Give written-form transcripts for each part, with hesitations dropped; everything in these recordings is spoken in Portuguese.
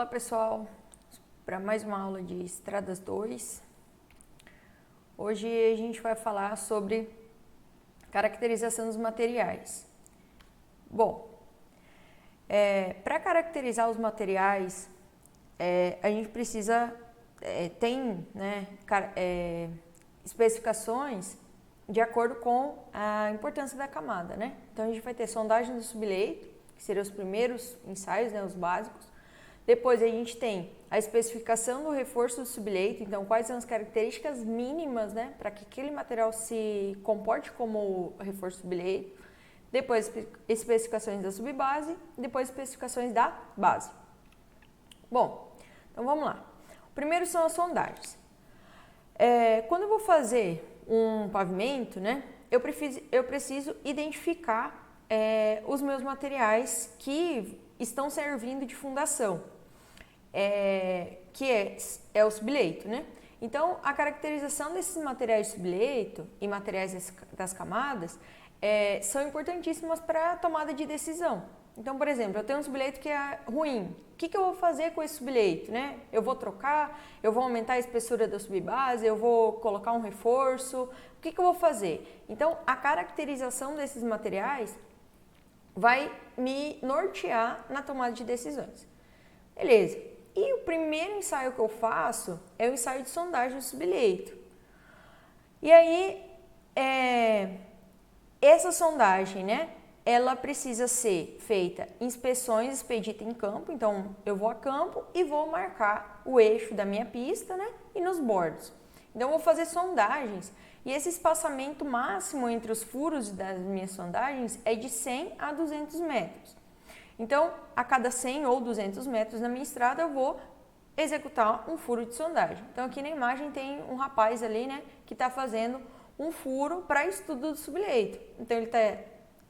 Olá pessoal, para mais uma aula de Estradas 2. Hoje a gente vai falar sobre caracterização dos materiais. Bom, para caracterizar os materiais, a gente precisa, tem especificações de acordo com a importância da camada, né? Então a gente vai ter sondagem do subleito, que seriam os primeiros ensaios, né, os básicos. Depois a gente tem a especificação do reforço do subleito, então quais são as características mínimas, né, para que aquele material se comporte como reforço do subleito. Depois especificações da subbase, depois especificações da base. Bom, então vamos lá. O primeiro são as sondagens. Quando eu vou fazer um pavimento, né, eu preciso identificar os meus materiais que estão servindo de fundação, que é o subleito, né? Então, a caracterização desses materiais de subleito e materiais das camadas são importantíssimas para a tomada de decisão. Então, por exemplo, eu tenho um subleito que é ruim. O que eu vou fazer com esse subleito, né? Eu vou trocar, eu vou aumentar a espessura da subbase, eu vou colocar um reforço. O que eu vou fazer? Então, a caracterização desses materiais vai me nortear na tomada de decisões. Beleza. E o primeiro ensaio que eu faço é o ensaio de sondagem do subleito. E aí, essa sondagem, né, ela precisa ser feita inspeções expedidas em campo. Então, eu vou a campo e vou marcar o eixo da minha pista, né, e nos bordos. Então, eu vou fazer sondagens. E esse espaçamento máximo entre os furos das minhas sondagens é de 100 a 200 metros. Então, a cada 100 ou 200 metros na minha estrada, eu vou executar um furo de sondagem. Então, aqui na imagem tem um rapaz ali, né, que está fazendo um furo para estudo do subleito. Então, ele está,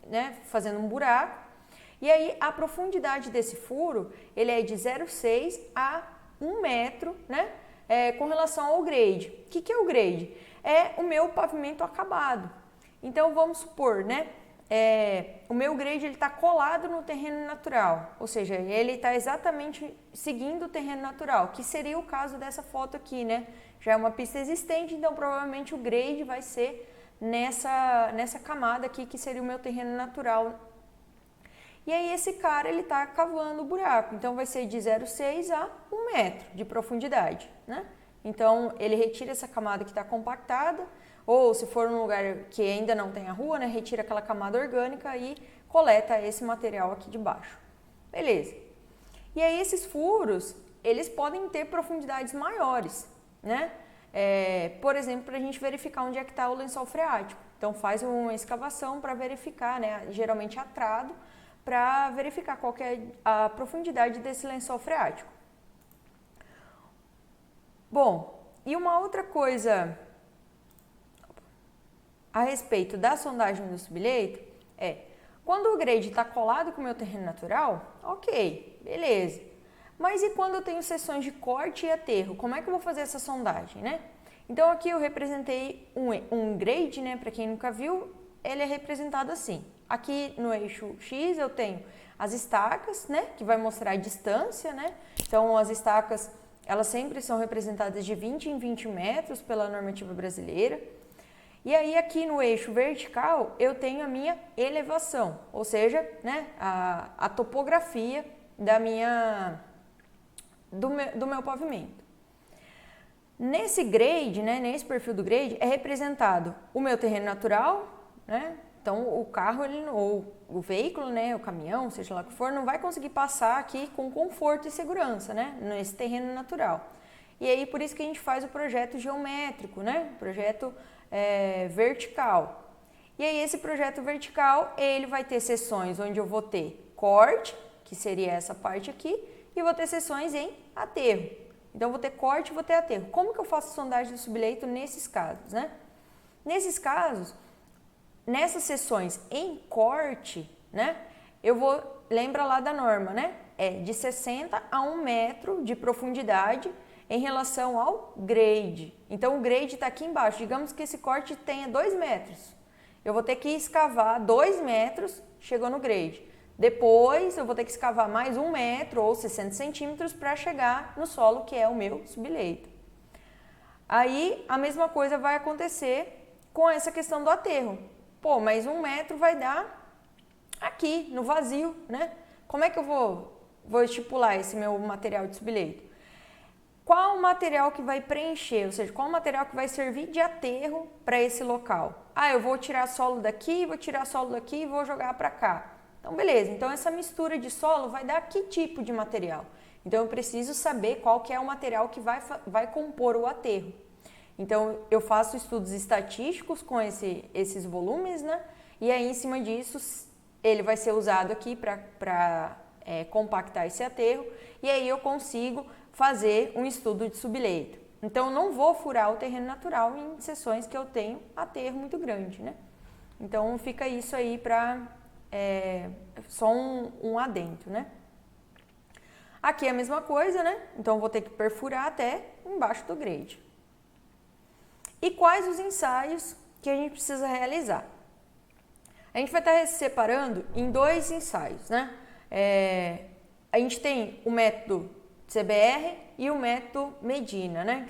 né, fazendo um buraco. E aí, a profundidade desse furo, ele é de 0,6 a 1 metro, né, com relação ao grade. O que é o grade? É o meu pavimento acabado. Então, vamos supor, né, o meu grade está colado no terreno natural, ou seja, ele está exatamente seguindo o terreno natural, que seria o caso dessa foto aqui, né? Já é uma pista existente, então provavelmente o grade vai ser nessa camada aqui, que seria o meu terreno natural. E aí esse cara, ele está cavando o buraco, então vai ser de 0,6 a 1 metro de profundidade, né? Então, ele retira essa camada que está compactada, ou se for num lugar que ainda não tem a rua, né, retira aquela camada orgânica e coleta esse material aqui de baixo. Beleza. E aí, esses furos, eles podem ter profundidades maiores, né? Por exemplo, para a gente verificar onde é que está o lençol freático. Então, faz uma escavação para verificar, né, geralmente atrado, para verificar qual que é a profundidade desse lençol freático. Bom, e uma outra coisa a respeito da sondagem do subleito quando o grade está colado com o meu terreno natural, ok, beleza. Mas e quando eu tenho seções de corte e aterro, como é que eu vou fazer essa sondagem, né? Então aqui eu representei um grade, né, para quem nunca viu, ele é representado assim. Aqui no eixo X eu tenho as estacas, né, que vai mostrar a distância, né? Então as estacas, elas sempre são representadas de 20 em 20 metros pela normativa brasileira. E aí aqui no eixo vertical eu tenho a minha elevação, ou seja, né, a topografia do meu pavimento. Nesse grade, né, nesse perfil do grade, é representado o meu terreno natural, né? Então o carro, ou o veículo, né, o caminhão, seja lá o que for, não vai conseguir passar aqui com conforto e segurança, né, nesse terreno natural. E aí por isso que a gente faz o projeto geométrico, né, projeto vertical. E aí esse projeto vertical, ele vai ter seções onde eu vou ter corte, que seria essa parte aqui, e vou ter seções em aterro. Então eu vou ter corte e vou ter aterro. Como que eu faço sondagem do subleito nesses casos, né? Nesses casos, nessas seções em corte, né, eu vou, lembra lá da norma, né, de 60 a 1 metro de profundidade em relação ao grade. Então, o grade está aqui embaixo, digamos que esse corte tenha 2 metros. Eu vou ter que escavar 2 metros, chegou no grade. Depois eu vou ter que escavar mais 1 metro ou 60 centímetros para chegar no solo que é o meu subleito. Aí a mesma coisa vai acontecer com essa questão do aterro. Pô, mas 1 metro vai dar aqui, no vazio, né? Como é que eu vou estipular esse meu material de subleito? Qual o material que vai preencher, ou seja, qual o material que vai servir de aterro para esse local? Ah, eu vou tirar solo daqui, vou tirar solo daqui e vou jogar para cá. Então, beleza. Então, essa mistura de solo vai dar que tipo de material? Então, eu preciso saber qual que é o material que vai compor o aterro. Então, eu faço estudos estatísticos com esses volumes, né? E aí, em cima disso, ele vai ser usado aqui para compactar esse aterro. E aí, eu consigo fazer um estudo de subleito. Então, eu não vou furar o terreno natural em seções que eu tenho aterro muito grande, né? Então, fica isso aí para só um adendo, né? Aqui é a mesma coisa, né? Então, eu vou ter que perfurar até embaixo do grade. E quais os ensaios que a gente precisa realizar? A gente vai estar separando em 2 ensaios, né? A gente tem o método CBR e o método Medina, né?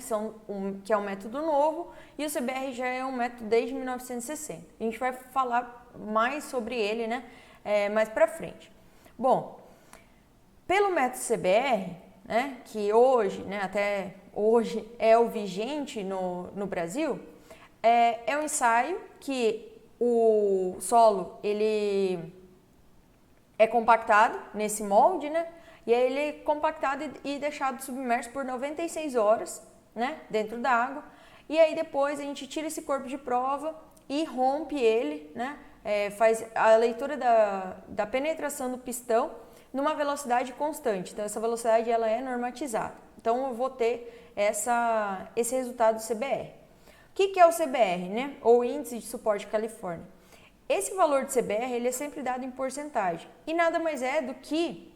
Que é um método novo, e o CBR já é um método desde 1960. A gente vai falar mais sobre ele, né? Mais pra frente. Bom, pelo método CBR, né? Que hoje, né? Até hoje é o vigente no Brasil, é um ensaio que o solo ele é compactado nesse molde, né? E aí ele é compactado e deixado submerso por 96 horas, né, dentro da água. E aí depois a gente tira esse corpo de prova e rompe ele, né, faz a leitura da penetração do pistão numa velocidade constante. Então essa velocidade ela é normatizada. Então eu vou ter esse resultado do CBR. O que é o CBR, né, ou Índice de Suporte Califórnia? Esse valor de CBR ele é sempre dado em porcentagem e nada mais é do que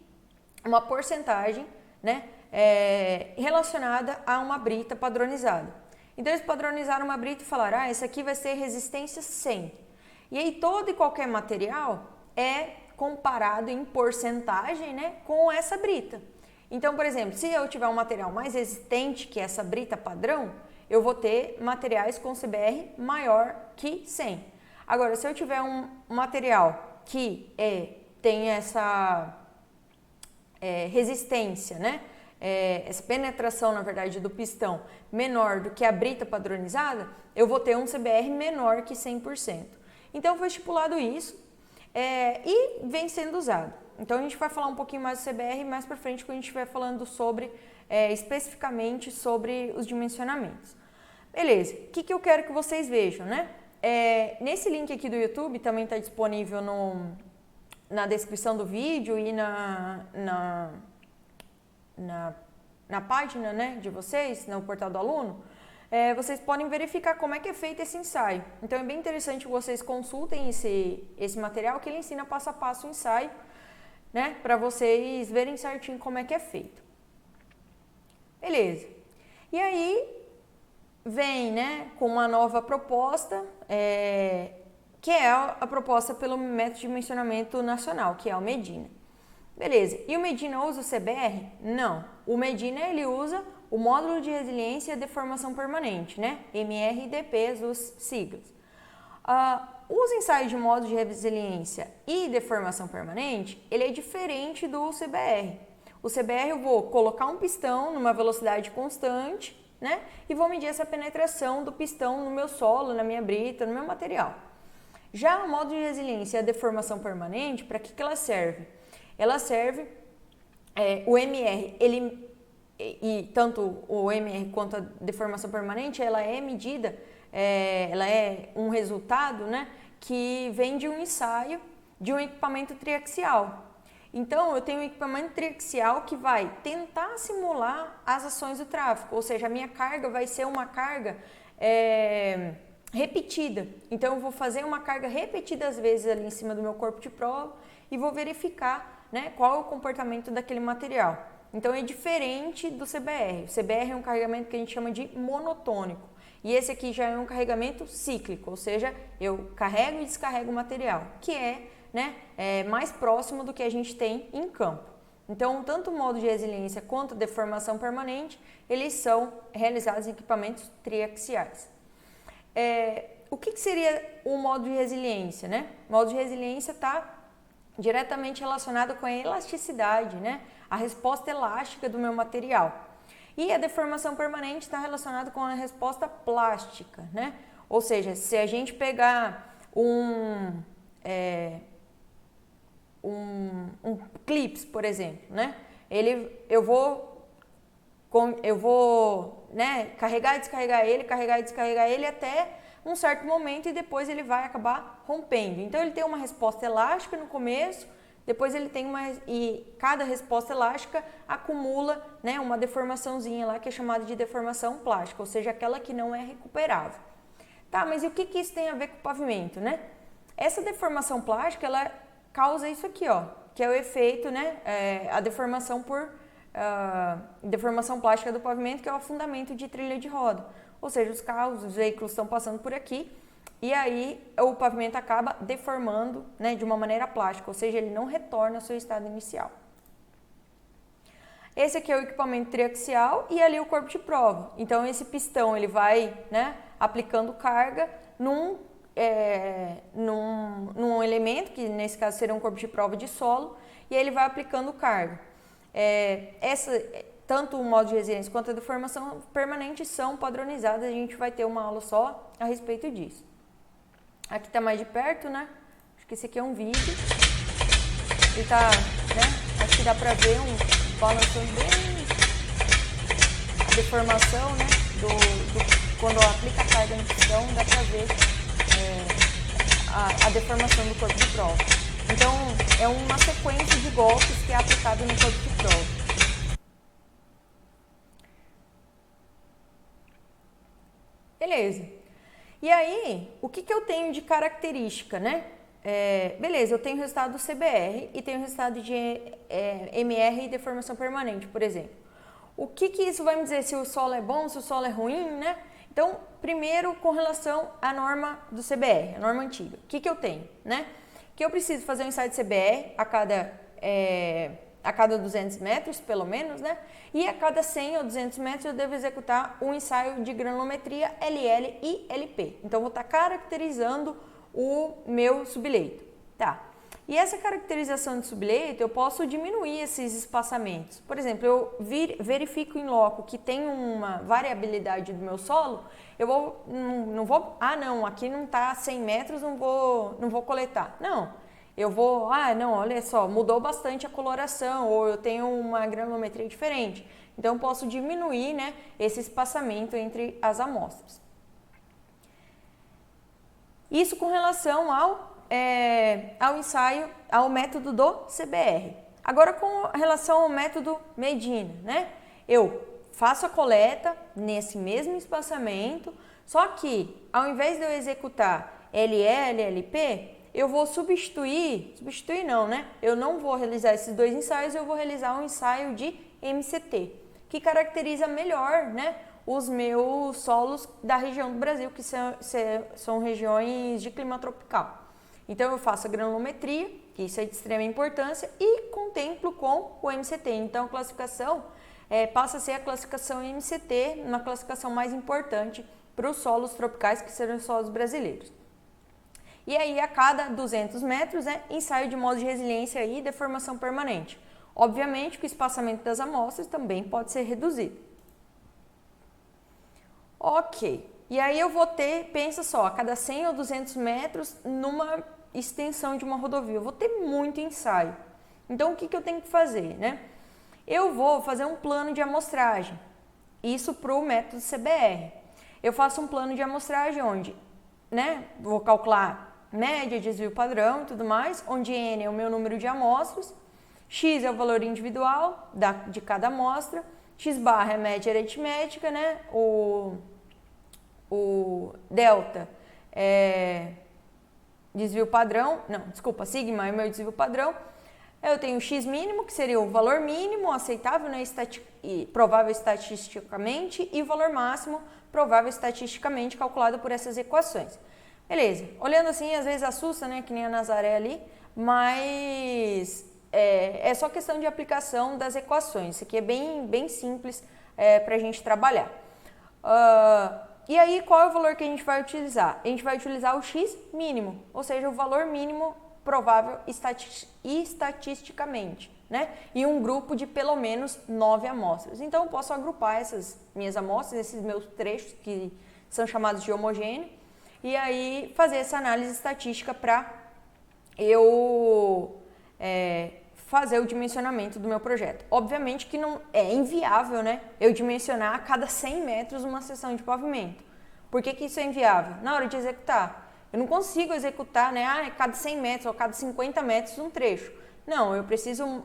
uma porcentagem, né, relacionada a uma brita padronizada. Então eles padronizaram uma brita e falaram, essa aqui vai ser resistência 100. E aí todo e qualquer material é comparado em porcentagem, né, com essa brita. Então, por exemplo, se eu tiver um material mais resistente que essa brita padrão, eu vou ter materiais com CBR maior que 100. Agora, se eu tiver um material que tem essa resistência, né? Essa penetração, na verdade, do pistão menor do que a brita padronizada, eu vou ter um CBR menor que 100%. Então, foi estipulado isso e vem sendo usado. Então, a gente vai falar um pouquinho mais do CBR mais para frente, quando a gente estiver falando sobre, especificamente sobre os dimensionamentos. Beleza, o que eu quero que vocês vejam, né? Nesse link aqui do YouTube, também está disponível na descrição do vídeo e na página, né, de vocês, no portal do aluno, vocês podem verificar como é que é feito esse ensaio. Então é bem interessante que vocês consultem esse material, que ele ensina passo a passo o ensaio, né, para vocês verem certinho como é que é feito. Beleza. E aí vem, né, com uma nova proposta, que é a proposta pelo método de dimensionamento nacional, que é o Medina. Beleza, e o Medina usa o CBR? Não, o Medina ele usa o módulo de resiliência e deformação permanente, né? MRDP, as siglas. Os ensaios de módulo de resiliência e deformação permanente, ele é diferente do CBR. O CBR eu vou colocar um pistão numa velocidade constante, né? E vou medir essa penetração do pistão no meu solo, na minha brita, no meu material. Já o módulo de resiliência e a deformação permanente, para que ela serve? Ela serve, o MR, e tanto o MR quanto a deformação permanente, ela é medida, ela é um resultado, né, que vem de um ensaio de um equipamento triaxial. Então, eu tenho um equipamento triaxial que vai tentar simular as ações do tráfego, ou seja, a minha carga vai ser uma carga repetida. Então, eu vou fazer uma carga repetidas vezes ali em cima do meu corpo de prova e vou verificar, né, qual é o comportamento daquele material. Então, é diferente do CBR. O CBR é um carregamento que a gente chama de monotônico. E esse aqui já é um carregamento cíclico, ou seja, eu carrego e descarrego o material, que é, né, mais próximo do que a gente tem em campo. Então, tanto o modo de resiliência quanto a deformação permanente, eles são realizados em equipamentos triaxiais. O que seria o modo de resiliência, né? O modo de resiliência está diretamente relacionado com a elasticidade, né? A resposta elástica do meu material. E a deformação permanente está relacionada com a resposta plástica, né? Ou seja, se a gente pegar um clips, por exemplo, né? Eu vou, né, carregar e descarregar ele até um certo momento e depois ele vai acabar rompendo. Então ele tem uma resposta elástica no começo, depois ele tem e cada resposta elástica acumula, né, uma deformaçãozinha lá que é chamada de deformação plástica, ou seja, aquela que não é recuperável. Tá, mas e o que isso tem a ver com o pavimento, né? Essa deformação plástica, ela causa isso aqui, ó, que é o efeito, né, a deformação deformação plástica do pavimento, que é o afundamento de trilha de roda. Ou seja, os carros, os veículos estão passando por aqui e aí o pavimento acaba deformando, né, de uma maneira plástica, ou seja, ele não retorna ao seu estado inicial. Esse aqui é o equipamento triaxial e ali o corpo de prova. Então esse pistão ele vai, né, aplicando carga num elemento, que nesse caso seria um corpo de prova de solo, e aí ele vai aplicando carga. Tanto o modo de resiliência quanto a deformação permanente são padronizadas, a gente vai ter uma aula só a respeito disso. Aqui está mais de perto, né? Acho que esse aqui é um vídeo. Ele tá, né? Acho que dá para ver balançando bem a deformação, né? Quando aplica a carga no pistão, dá para ver a deformação do corpo de prova. Então, é uma sequência de golpes que é aplicado no corpo de prova. Beleza. E aí, o que eu tenho de característica, né? Beleza, eu tenho o resultado do CBR e tenho o resultado de MR e deformação permanente, por exemplo. O que isso vai me dizer se o solo é bom, se o solo é ruim, né? Então, primeiro, com relação à norma do CBR, a norma antiga. O que eu tenho, né? Que eu preciso fazer um ensaio de CBR a cada 200 metros, pelo menos, né? E a cada 100 ou 200 metros eu devo executar um ensaio de granulometria LL e LP. Então, eu vou estar caracterizando o meu subleito, tá? E essa caracterização de subleito, eu posso diminuir esses espaçamentos. Por exemplo, eu verifico em loco que tem uma variabilidade do meu solo, eu não, aqui não está 100 metros, não vou coletar. Não, eu vou, olha só, mudou bastante a coloração, ou eu tenho uma granulometria diferente. Então, eu posso diminuir, né, esse espaçamento entre as amostras. Isso com relação ao ensaio, ao método do CBR. Agora, com relação ao método Medina, né? Eu faço a coleta nesse mesmo espaçamento, só que ao invés de eu executar LL, LP, eu vou substituir não, né? Eu não vou realizar esses dois ensaios, eu vou realizar um ensaio de MCT, que caracteriza melhor, né, os meus solos da região do Brasil, que são regiões de clima tropical. Então, eu faço a granulometria, que isso é de extrema importância, e contemplo com o MCT. Então, a classificação passa a ser a classificação MCT, uma classificação mais importante para os solos tropicais, que serão os solos brasileiros. E aí, a cada 200 metros, ensaio de modo de resiliência e deformação permanente. Obviamente que o espaçamento das amostras também pode ser reduzido. Ok, e aí eu vou ter, pensa só, a cada 100 ou 200 metros numa extensão de uma rodovia, eu vou ter muito ensaio. Então, o que eu tenho que fazer, né? Eu vou fazer um plano de amostragem, isso para o método CBR. Eu faço um plano de amostragem onde, né, vou calcular média, desvio padrão e tudo mais, onde N é o meu número de amostras, X é o valor individual de cada amostra, X barra é a média aritmética, né? O delta é desvio padrão, sigma é o meu desvio padrão. Eu tenho o X mínimo, que seria o valor mínimo aceitável, né, provável estatisticamente, e o valor máximo provável estatisticamente, calculado por essas equações. Beleza, olhando assim, às vezes assusta, né, que nem a Nazaré ali, mas é só questão de aplicação das equações. Isso aqui é bem simples para a gente trabalhar. E aí, qual é o valor que a gente vai utilizar? A gente vai utilizar o x mínimo, ou seja, o valor mínimo provável estatisticamente, né? E um grupo de pelo menos 9 amostras. Então, eu posso agrupar essas minhas amostras, esses meus trechos, que são chamados de homogêneo, e aí fazer essa análise estatística para eu fazer o dimensionamento do meu projeto. Obviamente que não é inviável, né, eu dimensionar a cada 100 metros uma seção de pavimento. Por que isso é inviável? Na hora de executar, eu não consigo executar, né, a cada 100 metros ou a cada 50 metros um trecho. Não, eu preciso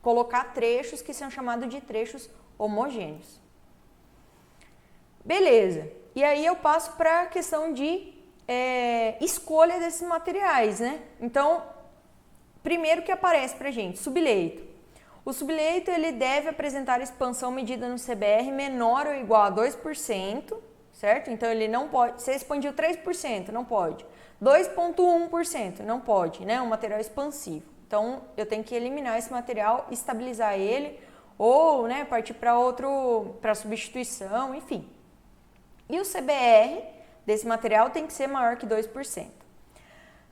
colocar trechos que são chamados de trechos homogêneos. Beleza. E aí eu passo para a questão de escolha desses materiais, né? Então, primeiro que aparece para a gente, subleito. O subleito ele deve apresentar expansão medida no CBR menor ou igual a 2%, certo? Então, ele não pode, você expandiu 3%, não pode. 2,1%, não pode, né? Um material expansivo. Então, eu tenho que eliminar esse material, estabilizar ele, ou, né, partir para substituição, enfim. E o CBR desse material tem que ser maior que 2%.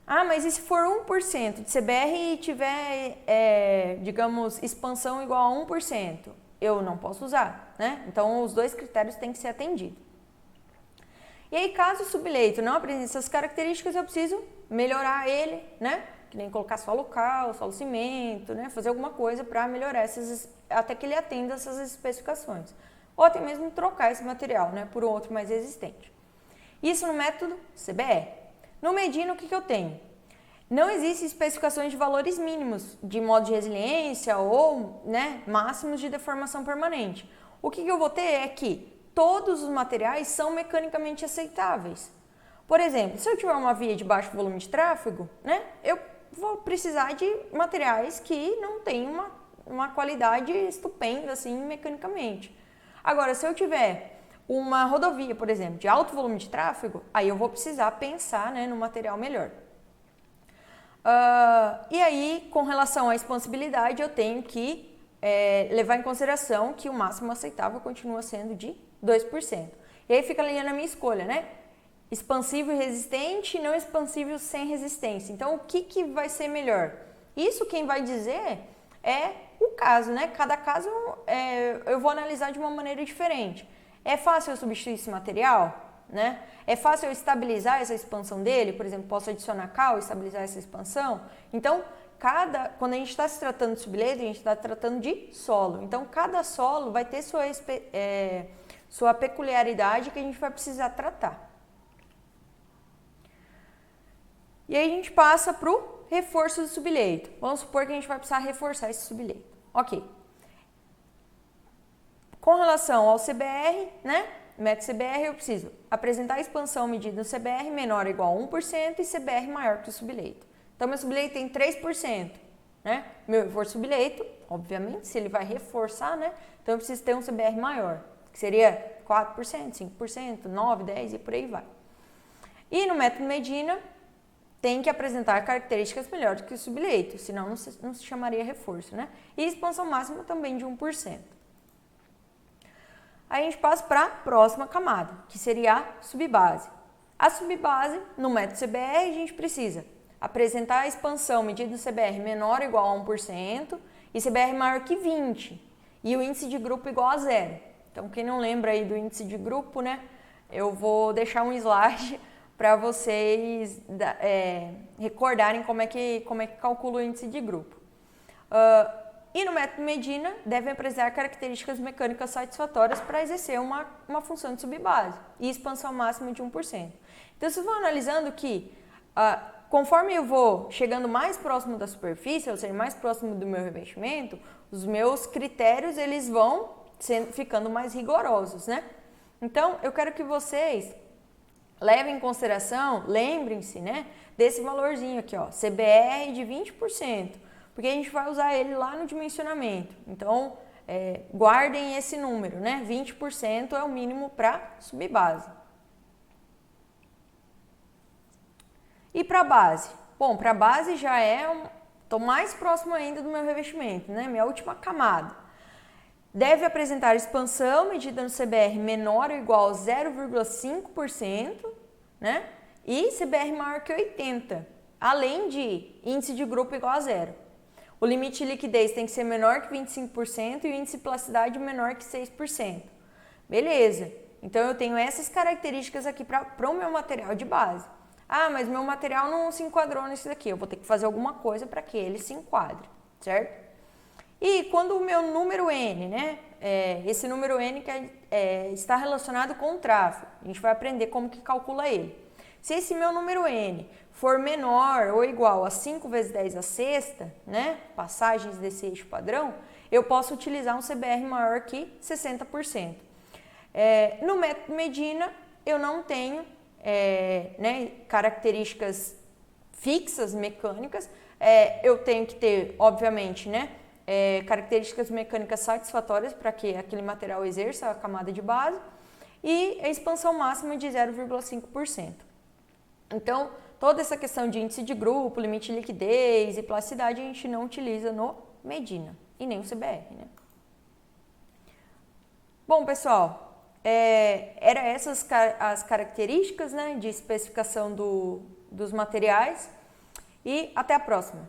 Ah, mas e se for 1% de CBR e tiver, digamos, expansão igual a 1%? Eu não posso usar, né? Então, os dois critérios têm que ser atendidos. E aí, caso o subleito não apresente essas características, eu preciso melhorar ele, né? Que nem colocar solo cal, solo cimento, né? Fazer alguma coisa para melhorar até que ele atenda essas especificações. Ou até mesmo trocar esse material, né, por outro mais resistente. Isso no método CBR. No Medina, o que eu tenho? Não existem especificações de valores mínimos de modo de resiliência ou, né, máximos de deformação permanente. O que eu vou ter é que todos os materiais são mecanicamente aceitáveis. Por exemplo, se eu tiver uma via de baixo volume de tráfego, né, eu vou precisar de materiais que não têm uma qualidade estupenda assim mecanicamente. Agora, se eu tiver uma rodovia, por exemplo, de alto volume de tráfego, aí eu vou precisar pensar, né, no material melhor. E aí, com relação à expansibilidade, eu tenho que levar em consideração que o máximo aceitável continua sendo de 2%. E aí fica ali na minha escolha, né? Expansivo e resistente, não expansível sem resistência. Então, o que vai ser melhor? Isso quem vai dizer é o caso, né? Cada caso eu vou analisar de uma maneira diferente. É fácil eu substituir esse material? Né? É fácil eu estabilizar essa expansão dele? Por exemplo, posso adicionar cal e estabilizar essa expansão? Então, quando a gente está se tratando de subleito, a gente está tratando de solo. Então, cada solo vai ter sua peculiaridade que a gente vai precisar tratar. E aí a gente passa para o reforço do subleito. Vamos supor que a gente vai precisar reforçar esse subleito. Ok. Com relação ao CBR, né? Método CBR, eu preciso apresentar a expansão medida no CBR menor ou igual a 1% e CBR maior que o subleito. Então, meu subleito tem 3%, né? Meu reforço subleito, obviamente, se ele vai reforçar, né? Então, eu preciso ter um CBR maior, que seria 4%, 5%, 9%, 10% e por aí vai. E no método Medina, tem que apresentar características melhores que o subleito, senão não se chamaria reforço, né? E expansão máxima também de 1%. Aí a gente passa para a próxima camada, que seria a subbase. A subbase, no método CBR, a gente precisa apresentar a expansão medida do CBR menor ou igual a 1% e CBR maior que 20% e o índice de grupo igual a 0. Então, quem não lembra aí do índice de grupo, né? Eu vou deixar um slide para vocês recordarem como é que calcula o índice de grupo. E no método Medina, devem apresentar características mecânicas satisfatórias para exercer uma função de subbase e expansão máxima de 1%. Então, vocês vão analisando que, conforme eu vou chegando mais próximo da superfície, ou seja, mais próximo do meu revestimento, os meus critérios eles vão ficando mais rigorosos, né? Então, eu quero que vocês levem em consideração, lembrem-se, né, desse valorzinho aqui, ó, CBR de 20%, porque a gente vai usar ele lá no dimensionamento. Então, guardem esse número, né, 20% é o mínimo para subbase. E para a base? Bom, para a base já estou mais próximo ainda do meu revestimento, né? Minha última camada. Deve apresentar expansão medida no CBR menor ou igual a 0,5%, né? E CBR maior que 80, além de índice de grupo igual a 0. O limite de liquidez tem que ser menor que 25% e o índice de plasticidade menor que 6%. Beleza, então eu tenho essas características aqui para o meu material de base. Ah, mas meu material não se enquadrou nesse daqui, eu vou ter que fazer alguma coisa para que ele se enquadre, certo? E quando o meu número N, né, esse número N está relacionado com o tráfego, a gente vai aprender como que calcula ele. Se esse meu número N for menor ou igual a 5 vezes 10 à sexta, né, passagens desse eixo padrão, eu posso utilizar um CBR maior que 60%. No método Medina, eu não tenho né, características fixas, mecânicas, eu tenho que ter, obviamente, né, características mecânicas satisfatórias para que aquele material exerça a camada de base e a expansão máxima de 0,5%. Então, toda essa questão de índice de grupo, limite de liquidez e plasticidade a gente não utiliza no Medina e nem o CBR, né? Bom, pessoal, eram essas as características, né, de especificação dos materiais e até a próxima.